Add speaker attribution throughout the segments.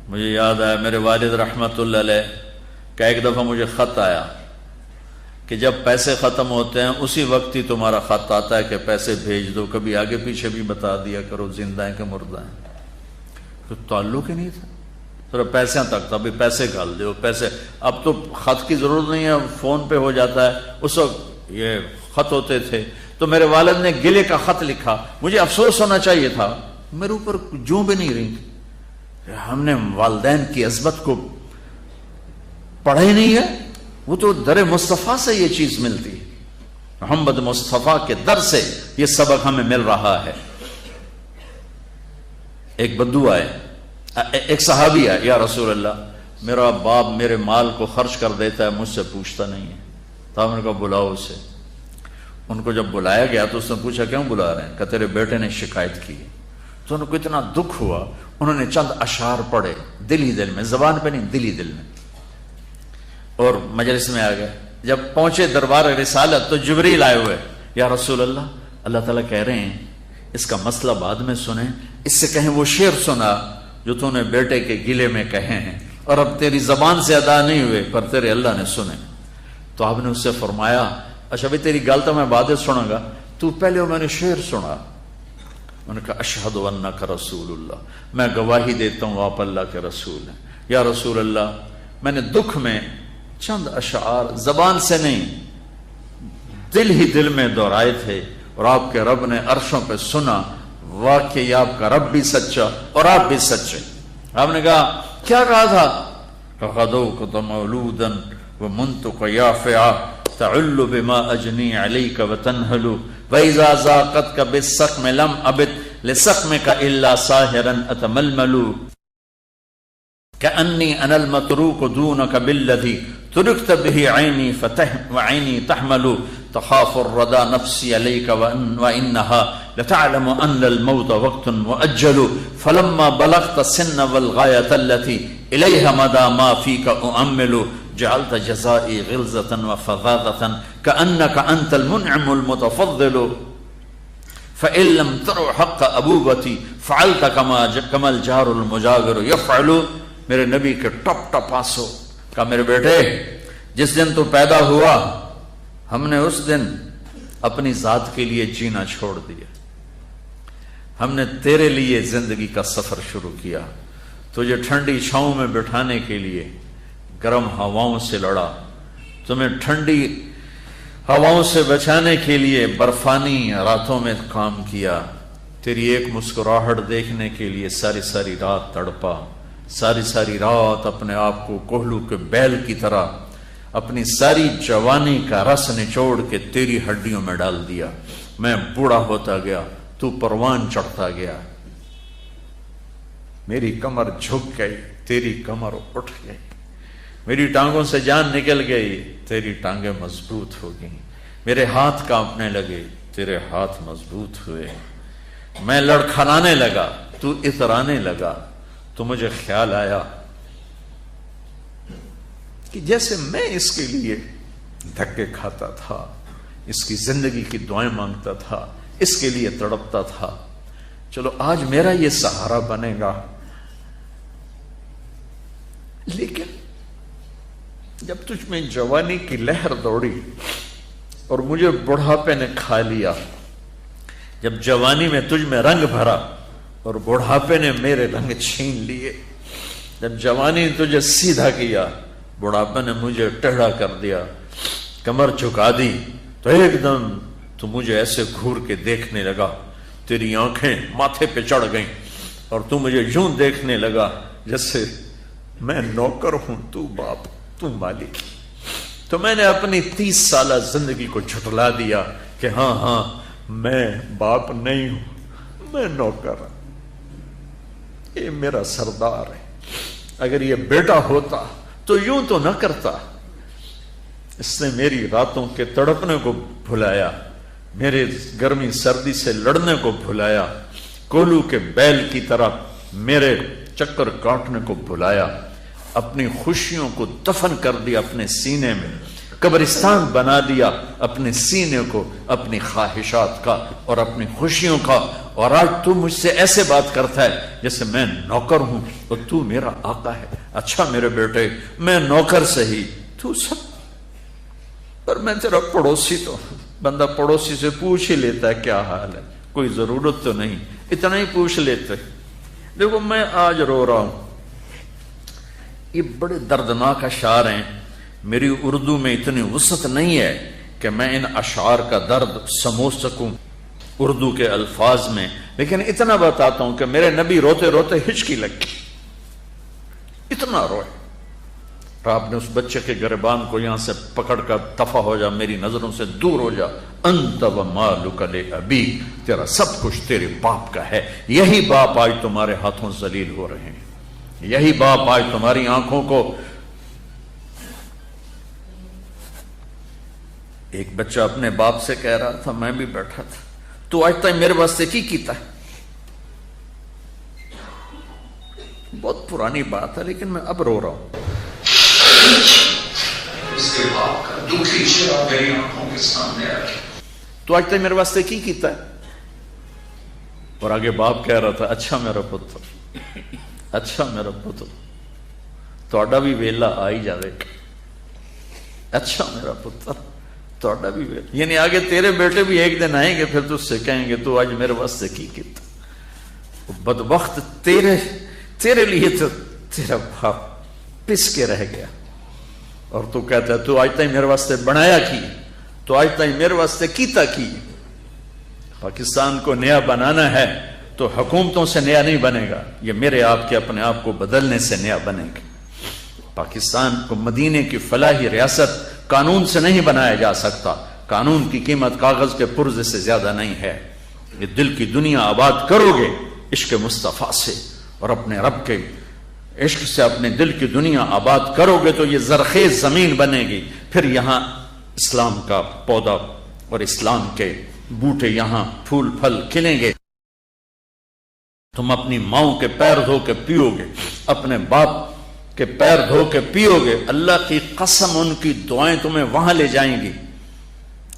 Speaker 1: مجھے یاد آیا میرے والد رحمت اللہ علیہ کا ایک دفعہ مجھے خط آیا کہ جب پیسے ختم ہوتے ہیں اسی وقت ہی تمہارا خط آتا ہے کہ پیسے بھیج دو، کبھی آگے پیچھے بھی بتا دیا کرو زندہ ہیں کہ مردہ ہیں۔ تو تعلق ہی نہیں تھا، صرف پیسے تک تھا، بھی پیسے ڈال دو پیسے۔ اب تو خط کی ضرورت نہیں ہے، فون پہ ہو جاتا ہے، اس وقت یہ خط ہوتے تھے۔ تو میرے والد نے گلے کا خط لکھا، مجھے افسوس ہونا چاہیے تھا، میرے اوپر جوں بھی نہیں رہی، ہم نے والدین کی عظمت کو پڑھا ہی نہیں ہے۔ وہ تو در مصطفیٰ سے یہ چیز ملتی ہے، محمد مصطفیٰ کے در سے یہ سبق ہمیں مل رہا ہے۔ ایک بدو آئے، ایک صحابی آئے، یا رسول اللہ میرا باپ میرے مال کو خرچ کر دیتا ہے، مجھ سے پوچھتا نہیں ہے۔ تو ہم نے کہا بلاؤ اسے۔ ان کو جب بلایا گیا تو اس نے پوچھا کیوں بلا رہے ہیں؟ کہ تیرے بیٹے نے شکایت کی۔ تو ان کو اتنا دکھ ہوا، انہوں نے چند اشعار پڑھے دل ہی دل میں، زبان پہ نہیں، دل ہی دل میں، اور مجلس میں آ گئے۔ جب پہنچے دربار رسالت تو جبریل آئے ہوئے، یا رسول اللہ اللہ تعالیٰ کہہ رہے ہیں اس کا مسئلہ بعد میں سنیں، اس سے کہیں وہ شعر سنا جو تو نے بیٹے کے گلے میں کہے ہیں، اور اب تیری زبان سے ادا نہیں ہوئے پر تیرے اللہ نے سنے۔ تو آپ نے اس سے فرمایا اچھا بھائی تیری گل تو میں بعد سنوں گا، تو پہلے میں نے شعر سنا۔ انہوں نے کہا اشہد انک رسول اللہ، میں گواہی دیتا ہوں آپ اللہ کے رسول ہیں۔ یا رسول اللہ میں نے دکھ میں چند اشعار زبان سے نہیں دل ہی دل میں دہرائے تھے، اور آپ کے رب نے عرشوں پہ سنا، واقعی آپ کا رب بھی سچا اور آپ بھی سچے۔ آپ نے کہا کیا کہا تھا؟ فَغَدَوْكَ مَوْلُودًا وَمُنْتُكَ يَافِعًا تَعُلُّ بِمَا أَجْنِي عَلَيْكَ وَتَنْهَلُ وَإِذَا زَاقَتْكَ بِالسَّقْمِ لَمْ أَبِدْ لِسَقْمِكَ إِلَّا سَاهِرًا أَتَمَلْمَلُ كأني أنا المتروك دونك بالذي تركت به عيني وعيني تحمل تخاف الردى نفسي عليك وإنها لتعلم أن الموت وقت مؤجل فلما بلغت السن والغاية التي إليها مدى ما فيك أؤمل جعلت جزائي غلظة وفظاظة كأنك أنت المنعم المتفضل فإن لم تر حق أبوبتي فعلت كما الجار المجاور يفعل۔ میرے نبی کے ٹپ ٹپ آنسو، کہا میرے بیٹے جس دن تو پیدا ہوا ہم نے اس دن اپنی ذات کے لیے جینا چھوڑ دیا، ہم نے تیرے لیے زندگی کا سفر شروع کیا، تجھے ٹھنڈی چھاؤں میں بٹھانے کے لیے گرم ہواؤں سے لڑا، تمہیں ٹھنڈی ہواؤں سے بچانے کے لیے برفانی راتوں میں کام کیا، تیری ایک مسکراہٹ دیکھنے کے لیے ساری ساری رات تڑپا، ساری ساری رات اپنے آپ کو کوہلو کے بیل کی طرح اپنی ساری جوانی کا رس نچوڑ کے تیری ہڈیوں میں ڈال دیا۔ میں بوڑھا ہوتا گیا، تو پروان چڑھتا گیا، میری کمر جھک گئی، تیری کمر اٹھ گئی، میری ٹانگوں سے جان نکل گئی، تیری ٹانگیں مضبوط ہو گئیں، میرے ہاتھ کانپنے لگے، تیرے ہاتھ مضبوط ہوئے، میں لڑکھڑانے لگا، تو اترانے لگا، تو مجھے خیال آیا کہ جیسے میں اس کے لیے دھکے کھاتا تھا، اس کی زندگی کی دعائیں مانگتا تھا، اس کے لیے تڑپتا تھا، چلو آج میرا یہ سہارا بنے گا۔ لیکن جب تجھ میں جوانی کی لہر دوڑی اور مجھے بڑھاپے نے کھا لیا، جب جوانی میں تجھ میں رنگ بھرا اور بڑھاپے نے میرے رنگ چھین لیے، جب جوانی نے تجھے سیدھا کیا، بڑھاپے نے مجھے ٹیڑھا کر دیا، کمر جھکا دی، تو ایک دم تو مجھے ایسے گھور کے دیکھنے لگا، تیری آنکھیں ماتھے پہ چڑھ گئیں اور تو مجھے یوں دیکھنے لگا جیسے میں نوکر ہوں، تو باپ، تو مالک۔ تو میں نے اپنی 30 سالہ زندگی کو جھٹلا دیا کہ ہاں میں باپ نہیں ہوں، میں نوکر ہوں، یہ میرا سردار ہے، اگر یہ بیٹا ہوتا تو یوں تو نہ کرتا۔ اس نے میری راتوں کے تڑپنے کو بھلایا، میرے گرمی سردی سے لڑنے کو بھلایا، کولو کے بیل کی طرح میرے چکر کاٹنے کو بھلایا، اپنی خوشیوں کو دفن کر دیا اپنے سینے میں، قبرستان بنا دیا اپنے سینے کو، اپنی خواہشات کا اور اپنی خوشیوں کا اور آج تو مجھ سے ایسے بات کرتا ہے جیسے میں نوکر ہوں اور تو میرا آقا ہے. اچھا میرے بیٹے میں نوکر صحیح تو سب پر میں تیرا پڑوسی تو بندہ پڑوسی سے پوچھ ہی لیتا ہے کیا حال ہے, کوئی ضرورت تو نہیں, اتنا ہی پوچھ لیتے. دیکھو میں آج رو رہا ہوں, یہ بڑے دردناک اشعار ہیں. میری اردو میں اتنی وسعت نہیں ہے کہ میں ان اشعار کا درد سمجھ سکوں اردو کے الفاظ میں, لیکن اتنا بتاتا ہوں کہ میرے نبی روتے روتے ہچکی لگی, اتنا روئے. آپ نے اس بچے کے گریبان کو یہاں سے پکڑ کر دفع ہو جا, میری نظروں سے دور ہو جا. انت و مالک لابی, تیرا سب کچھ تیرے باپ کا ہے. یہی باپ آج تمہارے ہاتھوں ذلیل ہو رہے ہیں, یہی باپ آج تمہاری آنکھوں کو. ایک بچہ اپنے باپ سے کہہ رہا تھا, میں بھی بیٹھا تھا, تو آج تک میرے واسطے کی کیتا ہے. بہت پرانی بات ہے لیکن میں اب رو رہا ہوں. اس کے باپ کا دکھی چہرہ میری آنکھوں کے سامنے آ گیا, تو آج تک میرے واسطے کی کیتا ہے. اور آگے باپ کہہ رہا تھا, اچھا میرا پتر, اچھا میرا پتر, تہاڈا بھی ویلا آ ہی جاوے. اچھا میرا پتر تہاڈا بھی ویلا, یعنی آگے تیرے بیٹے بھی ایک دن آئیں گے, پھر تجھ سے کہیں گے تو آج میرے واسطے کی کیتا. بدبخت تیرے لیے تو تیرا باپ پس کے رہ گیا, اور تو کہتا ہے تو آج تک میرے واسطے بنایا کی, تو آج تک میرے واسطے کیتا کی. پاکستان کو نیا بنانا ہے تو حکومتوں سے نیا نہیں بنے گا, یہ میرے آپ کے اپنے آپ کو بدلنے سے نیا بنے گا. پاکستان کو مدینے کی فلاحی ریاست قانون سے نہیں بنایا جا سکتا. قانون کی قیمت کاغذ کے پرزے سے زیادہ نہیں ہے. یہ دل کی دنیا آباد کرو گے عشق مصطفیٰ سے, اور اپنے رب کے عشق سے اپنے دل کی دنیا آباد کرو گے تو یہ زرخیز زمین بنے گی. پھر یہاں اسلام کا پودا اور اسلام کے بوٹے یہاں پھول پھل کھلیں گے. تم اپنی ماؤں کے پیر دھو کے پیو گے, اپنے باپ کے پیر دھو کے پیو گے. اللہ کی قسم ان کی دعائیں تمہیں وہاں لے جائیں گی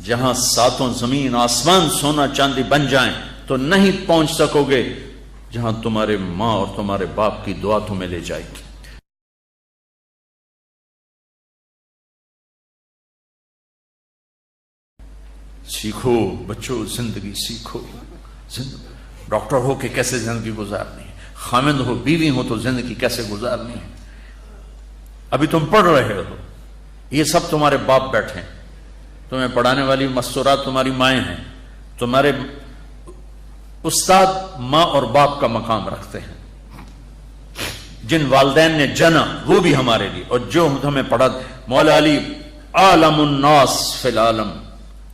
Speaker 1: جہاں ساتوں زمین آسمان سونا چاندی بن جائیں تو نہیں پہنچ سکو گے جہاں تمہارے ماں اور تمہارے باپ کی دعا تمہیں لے جائے گی. سیکھو بچوں, زندگی سیکھو. ڈاکٹر ہو کہ کیسے زندگی گزارنی ہے, خامند ہو بیوی ہو تو زندگی کیسے گزارنی ہے. ابھی تم پڑھ رہے ہو, یہ سب تمہارے باپ بیٹھے ہیں, تمہیں پڑھانے والی مستورات تمہاری مائیں ہیں. تمہارے استاد ماں اور باپ کا مقام رکھتے ہیں. جن والدین نے جنا وہ بھی ہمارے لیے, اور جو ہمیں پڑھا. مولا علی عالم الناس فی العالم,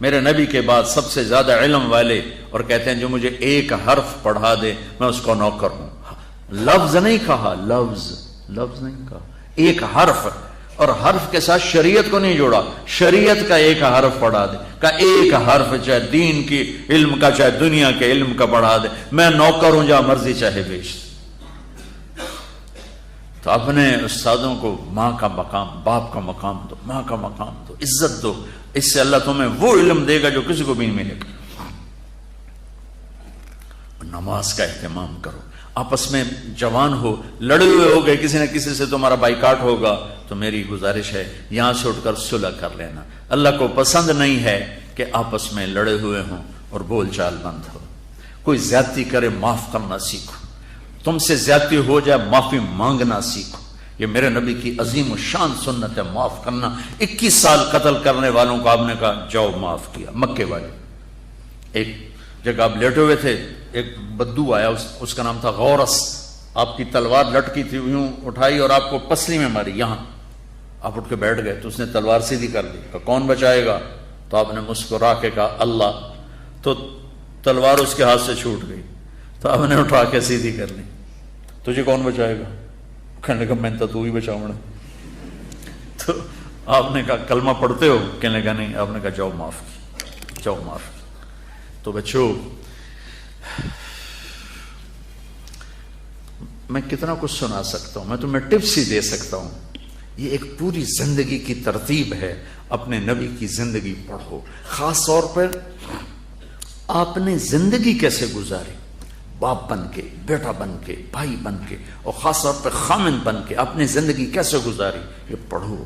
Speaker 1: میرے نبی کے بعد سب سے زیادہ علم والے, اور کہتے ہیں جو مجھے ایک حرف پڑھا دے میں اس کو نوکر ہوں. لفظ نہیں کہا, لفظ نہیں کہا, ایک حرف, اور حرف کے ساتھ شریعت کو نہیں جوڑا. شریعت کا ایک حرف پڑھا دے, کا ایک حرف چاہے دین کی علم کا چاہے دنیا کے علم کا پڑھا دے, میں نوکر ہوں, جہاں مرضی چاہے بیچ. تو اپنے استادوں کو ماں کا مقام, باپ کا مقام دو, ماں کا مقام دو, عزت دو. اس سے اللہ تمہیں وہ علم دے گا جو کسی کو بھی نہیں ملے گا. نماز کا اہتمام کرو. آپس میں جوان ہو, لڑے ہوئے ہو گئے, کسی نہ کسی سے تمہارا بائیکاٹ ہوگا, تو میری گزارش ہے یہاں سے اٹھ کر صلح کر لینا. اللہ کو پسند نہیں ہے کہ آپس میں لڑے ہوئے ہوں اور بول چال بند ہو. کوئی زیادتی کرے معاف کرنا سیکھو, تم سے زیادتی ہو جائے معافی مانگنا سیکھو. یہ میرے نبی کی عظیم و شان سنت ہے, معاف کرنا. 21 سال قتل کرنے والوں کو آپ نے کہا جاؤ معاف کیا. مکے والے ایک جگہ آپ لیٹے ہوئے تھے, ایک بدو آیا, اس کا نام تھا غورس. آپ کی تلوار لٹکی تھی, یوں اٹھائی اور آپ کو پسلی میں ماری, یہاں آپ اٹھ کے بیٹھ گئے. تو اس نے تلوار سیدھی کر دی, کہا کون بچائے گا؟ تو آپ نے مسکرا کے کہا اللہ. تو تلوار اس کے ہاتھ سے چھوٹ گئی. تو آپ نے اٹھا کے سیدھی کر لی. تجھے کون بچائے گا؟ کہنے لگا میں تو ہی بچاؤں. تو آپ نے کہا کلمہ پڑھتے ہو؟ کہنے لگا نہیں. آپ نے کہا جاؤ معاف کی, جاؤ معاف کی. تو بچوں, میں کتنا کچھ سنا سکتا ہوں, میں تمہیں ٹپس ہی دے سکتا ہوں. یہ ایک پوری زندگی کی ترتیب ہے. اپنے نبی کی زندگی پڑھو, خاص طور پر آپ نے زندگی کیسے گزاری. باپ بن کے، بیٹا بن کے، بھائی بن کے، اور خاص طور پہ خامن بن کے اپنی زندگی کیسے گزاری، یہ پڑھو۔